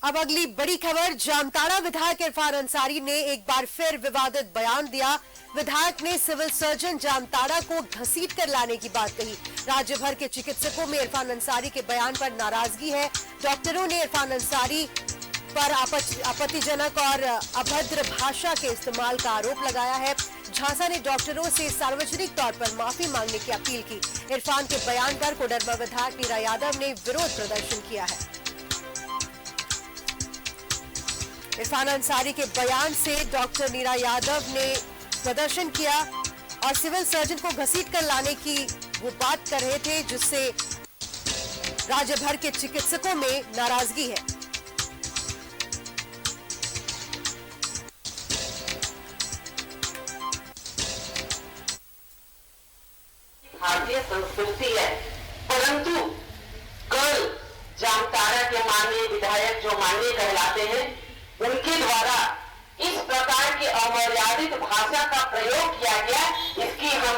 अब अगली बड़ी खबर, जामताड़ा विधायक इरफान अंसारी ने एक बार फिर विवादित बयान दिया। विधायक ने सिविल सर्जन जामताड़ा को घसीट कर लाने की बात कही। राज्य भर के चिकित्सकों में इरफान अंसारी के बयान पर नाराजगी है। डॉक्टरों ने इरफान अंसारी पर आपत्तिजनक और अभद्र भाषा के इस्तेमाल का आरोप लगाया है। झांसा ने डॉक्टरों से सार्वजनिक तौर पर माफी मांगने की अपील की। इरफान के बयान पर कोडरमा विधायक नीरा यादव ने विरोध प्रदर्शन किया है। इरफान अंसारी के बयान से डॉक्टर नीरा यादव ने प्रदर्शन किया और सिविल सर्जन को घसीट कर लाने की वो बात कर रहे थे, जिससे राज्य भर के चिकित्सकों में नाराजगी है। भारतीय संस्कृति है, परंतु कल जामताड़ा के माननीय विधायक जो माननीय कहलाते हैं, उनके द्वारा इस प्रकार की अमर्यादित भाषा का प्रयोग किया गया, इसकी हम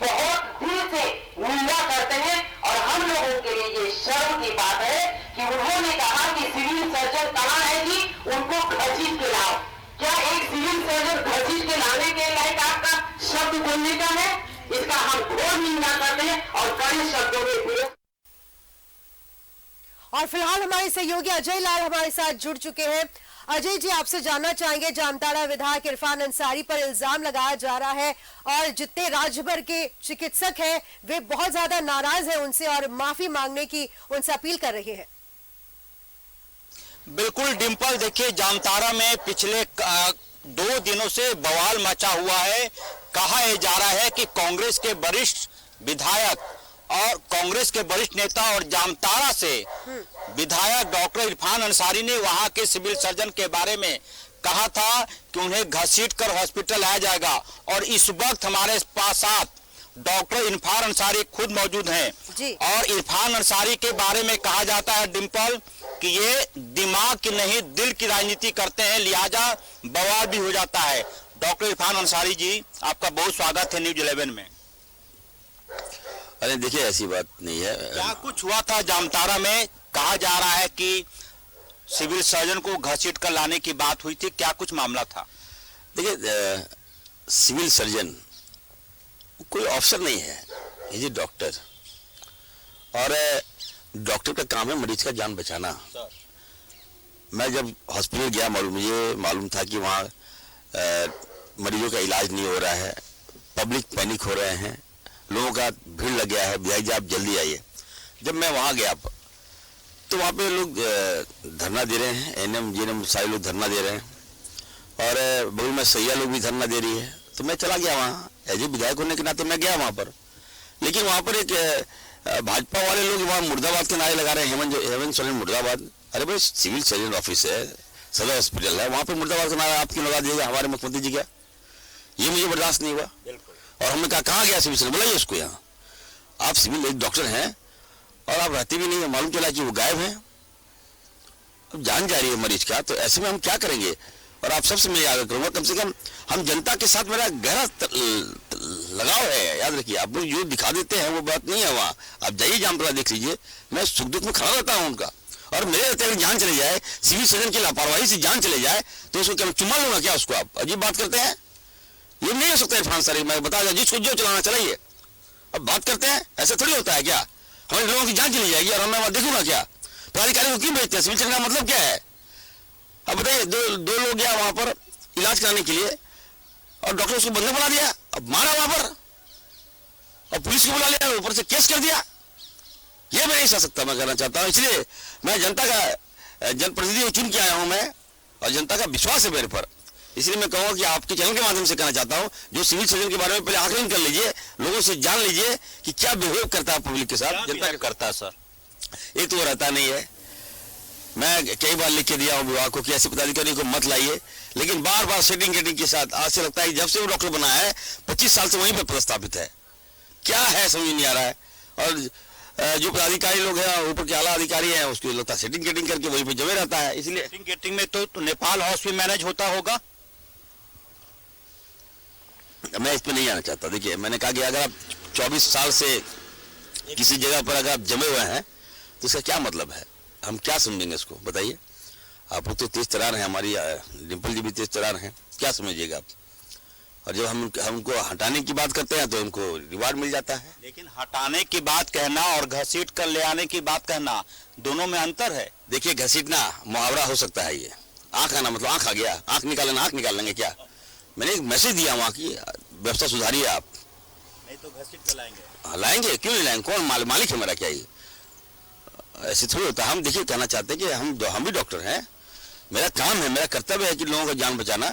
बहुत दिल से निंदा करते हैं। और हम लोगों के लिए ये शर्म की बात है कि उन्होंने कहा कि सिविल सर्जन कहाँ है जी, उनको घसीट के लाओ। क्या एक सिविल सर्जन घसीट के लाने के लायक आपका शब्द बोलने का है? इसका हम घोर निंदा करते हैं और कड़े शब्दों में विरोध। और फिलहाल हमारे सहयोगी अजय लाल हमारे साथ जुड़ चुके हैं। अजय जी, आपसे जानना चाहेंगे, जामताड़ा विधायक इरफान अंसारी पर इल्जाम लगाया जा रहा है और जितने राज्य भर के चिकित्सक हैं वे बहुत ज्यादा नाराज हैं उनसे और माफी मांगने की उनसे अपील कर रहे हैं। बिल्कुल डिंपल, देखिए जामताड़ा में पिछले 2 दिनों से बवाल मचा हुआ है। कहा जा रहा है कि कांग्रेस के वरिष्ठ विधायक और कांग्रेस के वरिष्ठ नेता और जामताड़ा से विधायक डॉक्टर इरफान अंसारी ने वहां के सिविल सर्जन के बारे में कहा था कि उन्हें घसीट कर हॉस्पिटल लाया जाएगा। और इस वक्त हमारे पास साथ डॉक्टर इरफान अंसारी खुद मौजूद हैं और इरफान अंसारी के बारे में कहा जाता है डिंपल कि ये दिमाग की नहीं दिल की राजनीति करते हैं, लिहाजा बवाल भी हो जाता है। डॉक्टर इरफान अंसारी जी, आपका बहुत स्वागत है न्यूज़ 11 में। अरे देखिए, ऐसी बात नहीं है। क्या कुछ हुआ था जामताड़ा में? कहा जा रहा है कि सिविल सर्जन को घसीट कर लाने की बात हुई थी, क्या कुछ मामला था? देखिए, सिविल सर्जन कोई ऑफिसर नहीं है, ये डॉक्टर, और डॉक्टर का काम है मरीज का जान बचाना। मैं जब हॉस्पिटल गया, मुझे मालूम था कि वहाँ मरीजों का इलाज नहीं हो रहा है, पब्लिक पैनिक हो रहे हैं, लोगों का भीड़ लग गया है, भाई जी आप जल्दी आइए। जब मैं वहाँ गया तो वहाँ पे लोग धरना दे रहे हैं, एनएम जीएनएम सारे लोग धरना दे रहे हैं और बगल में सैया लोग भी धरना दे रही है। तो मैं चला गया वहाँ, एज ए विधायक होने के नाते मैं गया वहाँ पर। लेकिन वहाँ पर एक भाजपा वाले लोग वहाँ मुर्दाबाद के नारे लगा रहे हैं, हेमंत सोरेन मुर्दाबाद। अरे भाई, सिविल सर्जन ऑफिस है, सदर हॉस्पिटल है, वहाँ पर मुर्दाबाद का नारा आप क्यों लगा दिएगा हमारे मुख्यमंत्री जी? क्या ये मुझे बर्दाश्त नहीं हुआ। और हमने कहा कहाँ गया सिविल सर्जन? बुलाइए उसको यहाँ। आप सिविल एक डॉक्टर हैं और आप रहते भी नहीं है, मालूम चला कि वो गायब है। अब जान जा रही है मरीज का, तो ऐसे में हम क्या करेंगे? और आप सबसे मैं याद करूंगा, कम से कम हम जनता के साथ मेरा गहरा लगाव है। याद रखिए, आप लोग जो दिखा देते हैं वो बात नहीं है। वहाँ आप जाइए, जामताड़ा देख लीजिए, मैं सुख दुख में खड़ा रहता हूँ उनका। और मेरे रहते अगर जान चले जाए, सिविल सर्जन की लापरवाही से जान चले जाए, तो उसको क्या चुम्मा लूंगा क्या उसको? आप अजीब बात करते हैं, ये नहीं हो सकता इरफान अंसारी। मैं बता दूं, जिसको जो चलाना चलाइए। अब बात करते हैं, ऐसा थोड़ी होता है क्या? हमारे लोगों की जान चली जाएगी और मैं वहां देखूंगा क्या? प्राधिकारी को क्यों भेजते हैं? सिविल सर्जन का मतलब क्या है? अब बताइए, दो लोग गया वहां पर इलाज कराने के लिए और डॉक्टर उसको बंदे बुला दिया, अब मारा वहां पर और पुलिस को बुला लिया, ऊपर से केस कर दिया। ये मैं नहीं सह सकता, मैं कहना चाहता हूँ। इसलिए मैं जनता का जनप्रतिनिधि चुन के आया हूं मैं, और जनता का विश्वास है मेरे पर। इसलिए मैं कहूँगा कि आपके चैनल के माध्यम से कहना चाहता हूँ, जो सिविल सर्जन के बारे में पहले आकलन कर लीजिए, लोगों से जान लीजिए कि क्या बिहेव करता है पब्लिक के साथ, जनता करता है। सर, एक तो रहता नहीं है। मैं कई बार लिख के दिया हूँ विभाग को कि ऐसे पदाधिकारी को मत लाइए, लेकिन बार बार सेटिंग के साथ आज से लगता है जब से वो डॉक्टर बना है 25 साल से वहीं पर प्रस्तापित है। क्या है समझ नहीं आ रहा है। और जो पदाधिकारी लोग हैं, ऊपर के आला अधिकारी हैं, उसको लगता है सेटिंग करके वहीं पर जमे रहता है। इसलिए सेटिंग में तो नेपाल हाउस भी मैनेज होता होगा। मैं इस पर नहीं आना चाहता। देखिए, मैंने कहा कि अगर आप 24 साल से किसी जगह पर अगर आप जमे हुए हैं तो इसका क्या मतलब है? हम क्या समझेंगे इसको, बताइए। आप लोग तो तेज तरार हैं, हमारी डिम्पल जी भी तेज तरार हैं, क्या समझिएगा आप। और जब हम उनको हटाने की बात करते हैं तो उनको रिवार्ड मिल जाता है। लेकिन हटाने की बात कहना और घसीट कर ले आने की बात कहना, दोनों में अंतर है। देखिए, घसीटना मुहावरा हो सकता है, ये आंख आना मतलब आंख आ गया, आंख निकालना आंख निकाल लेंगे क्या। मैंने एक मैसेज दिया वहाँ की व्यवस्था सुधारिए आप, नहीं तो घसीट कर लाएंगे। लाएंगे, क्यों नहीं लाएंगे, कौन मालिक है मेरा, क्या ये ऐसे थोड़ी होता है। हम देखिए कहना चाहते हैं कि हम भी डॉक्टर हैं, मेरा काम है, मेरा कर्तव्य है कि लोगों का जान बचाना।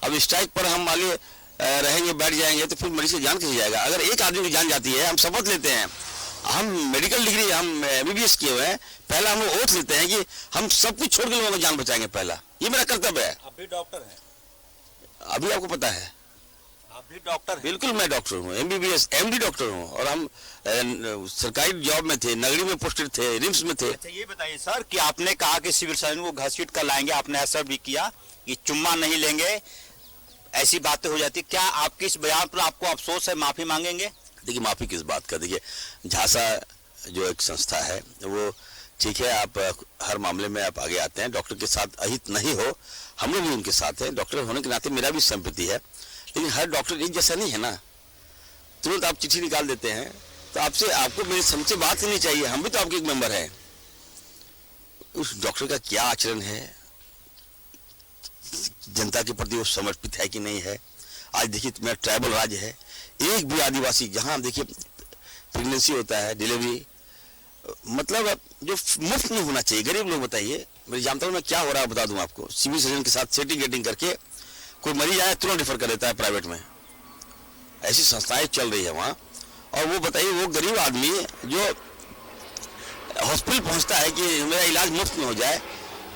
अब स्ट्राइक पर हम आगे रहेंगे, बैठ जाएंगे तो फिर मरीज की जान कैसे जाएगा। अगर एक आदमी की जान जाती है, हम शपथ लेते हैं, हम मेडिकल डिग्री, हम MBBS किए हुए हैं, पहला हम ओथ लेते हैं कि हम सब कुछ छोड़ के लोगों की जान बचाएंगे, पहला ये मेरा कर्तव्य है। आप भी डॉक्टर हैं? अभी आपको पता है, आप भी डॉक्टर? बिल्कुल मैं डॉक्टर हूँ, MBBS MD डॉक्टर हूँ, और हम सरकारी जॉब में थे, नगरी में पोस्टेड थे, रिम्स में थे। अच्छा ये बताइए सर कि आपने कहा कि सिविल सर्जन को घसीट कर लाएंगे, आपने ऐसा भी किया कि चुम्मा नहीं लेंगे, ऐसी बातें हो जाती, क्या आपकी इस बयान पर आपको अफसोस है, माफी मांगेंगे? देखिए, माफी किस बात का, देखिए झांसा जो एक संस्था है वो ठीक है, आप हर मामले में आप आगे आते हैं, डॉक्टर के साथ अहित नहीं हो, हम लोग भी उनके साथ हैं, डॉक्टर होने के नाते मेरा भी संपत्ति है, लेकिन हर डॉक्टर एक जैसा नहीं है ना। तुरंत आप चिट्ठी निकाल देते हैं तो आपको मेरे हमसे बात करनी चाहिए, हम भी तो आपके एक मेंबर हैं। उस डॉक्टर का क्या आचरण है, जनता के प्रति वो समर्पित है कि नहीं है। आज देखिए, मेरा ट्राइबल राज्य है, एक भी आदिवासी, जहां देखिए प्रेगनेंसी होता है, डिलीवरी, मतलब जो मुफ्त में होना चाहिए। गरीब लोग बताइए, मैं जानता हूँ मैं क्या हो रहा है, बता दूं आपको, सिविल सर्जन के साथ सेटिंग करके कोई मरीज आया तुरंत रेफर कर देता है प्राइवेट में, ऐसी संस्थाएं चल रही है वहाँ। और वो बताइए, वो गरीब आदमी जो हॉस्पिटल पहुँचता है कि मेरा इलाज मुफ्त में हो जाए,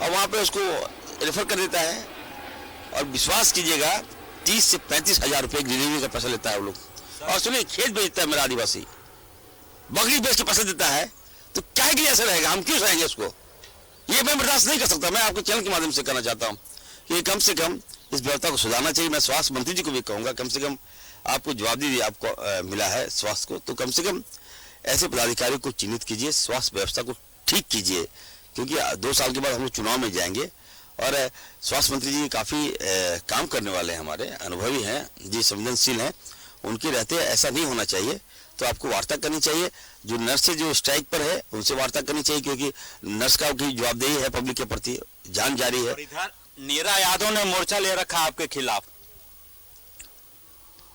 और वहाँ पे उसको रेफर कर देता है, और विश्वास कीजिएगा 30 से 35 हजार रुपये डिलीवरी का पैसा लेता है वो लोग। और सुनिए, खेत बेचता है मेरा आदिवासी, बकरी बेच के पैसा देता है, तो क्या के लिए ऐसा रहेगा, हम क्यों सहेंगे उसको। ये मैं बर्दाश्त नहीं कर सकता। मैं आपको चैनल के माध्यम से कहना चाहता हूँ कि कम से कम इस व्यवस्था को सुधारना चाहिए। मैं स्वास्थ्य मंत्री जी को भी कहूँगा, कम से कम आपको जवाबदेही आपको मिला है स्वास्थ्य को, तो कम से कम ऐसे पदाधिकारी को चिन्हित कीजिए, स्वास्थ्य व्यवस्था को ठीक कीजिए, क्योंकि 2 साल के बाद हम लोग चुनाव में जाएंगे, और स्वास्थ्य मंत्री जी काफ़ी काम करने वाले हैं, हमारे अनुभवी हैं जी, संवेदनशील हैं, उनके रहते ऐसा नहीं होना चाहिए। तो आपको वार्ता करनी चाहिए, जो नर्स जो स्ट्राइक पर है उनसे वार्ता करनी चाहिए, क्योंकि नर्स का की जवाबदेही है पब्लिक के प्रति, जान जारी है। इधर नीरा यादव ने मोर्चा ले रखा आपके खिलाफ,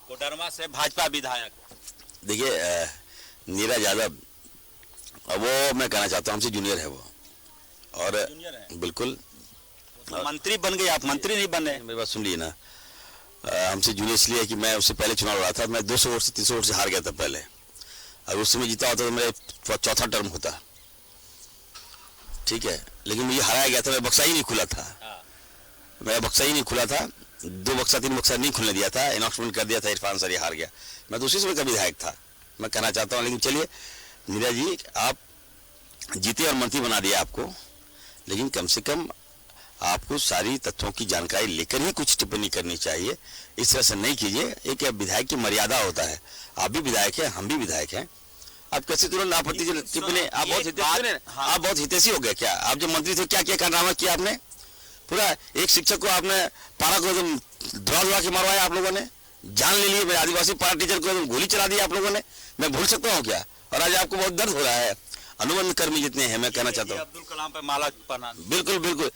कोडरमा से भाजपा विधायक। देखिए, नीरा यादव, वो मैं कहना चाहता हूँ हमसे जूनियर है वो, और बिल्कुल तो मंत्री बन गए आप, मंत्री नहीं बने। मेरी बात सुन लीजिए ना, हमसे जूनियर इसलिए कि मैं उससे पहले चुनाव लड़ा था, मैं 200 वोट से 300 वोट से हार गया था पहले, और उस समय जीता होता तो मेरा 4था टर्म होता, ठीक है, लेकिन मुझे हराया गया था, मेरा बक्सा ही नहीं खुला था, मेरा बक्सा ही नहीं खुला था, 2 बक्सा 3 बक्सा नहीं खुलने दिया था, अनाउंसमेंट कर दिया था, इरफान सर हार गया, मैं तो उसी समय का विधायक था, मैं कहना चाहता हूँ। लेकिन चलिए नीरा जी, आप जीते और मंत्री बना दिया आपको, लेकिन कम से कम आपको सारी तथ्यों की जानकारी लेकर ही कुछ टिप्पणी करनी चाहिए, इस तरह से नहीं कीजिए। एक विधायक की मर्यादा होता है, आप भी विधायक हैं, हम भी विधायक हैं, आप कैसे तुरंत आपत्ति टिप्पणी, आप बहुत हितैषी हो गए क्या। आप जब मंत्री थे क्या क्या कारनामा किया आपने, पूरा एक शिक्षक को आपने पारा को एकदम दौड़ा के मारवाया, आप लोगों ने जान ले लिए, आदिवासी पारा टीचर को एकदम गोली चला दी आप लोगों ने, मैं भूल सकता हूँ क्या। और आज आपको बहुत दर्द हो रहा है, अनुबंध कर्मी जितने हैं, मैं कहना चाहता हूँ, अब्दुल कलाम पे माला पहना, बिल्कुल बिल्कुल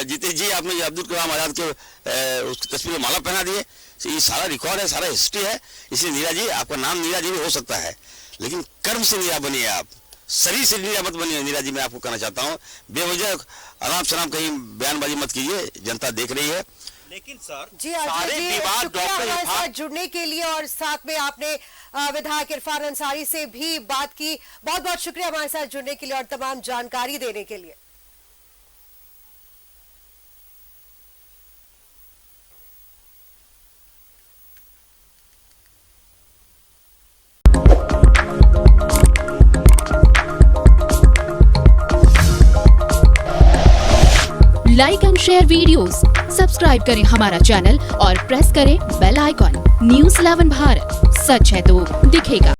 जीते जी, आपने अब्दुल कलाम आजाद के उसकी तस्वीर में माला पहना दिए, ये सारा रिकॉर्ड है, सारा हिस्ट्री है। इसलिए नीरा जी, आपका नाम नीरा जी भी हो सकता है, लेकिन कर्म से नीरा बनिए, आप शरीर से नीरा मत बनिए। नीरा जी, मैं आपको कहना चाहता हूँ, बेवजह आराम शराम कहीं बयानबाजी मत कीजिए, जनता देख रही है। लेकिन सर, जी सारे विवाद डॉक्टर साथ जुड़ने के लिए, और साथ में आपने विधायक इरफान अंसारी से भी बात की, बहुत बहुत शुक्रिया हमारे साथ जुड़ने के लिए और तमाम जानकारी देने के लिए। Like and share videos, subscribe करें हमारा चैनल और प्रेस करें बेल आइकॉन। न्यूज़ 11 भारत, सच है तो दिखेगा।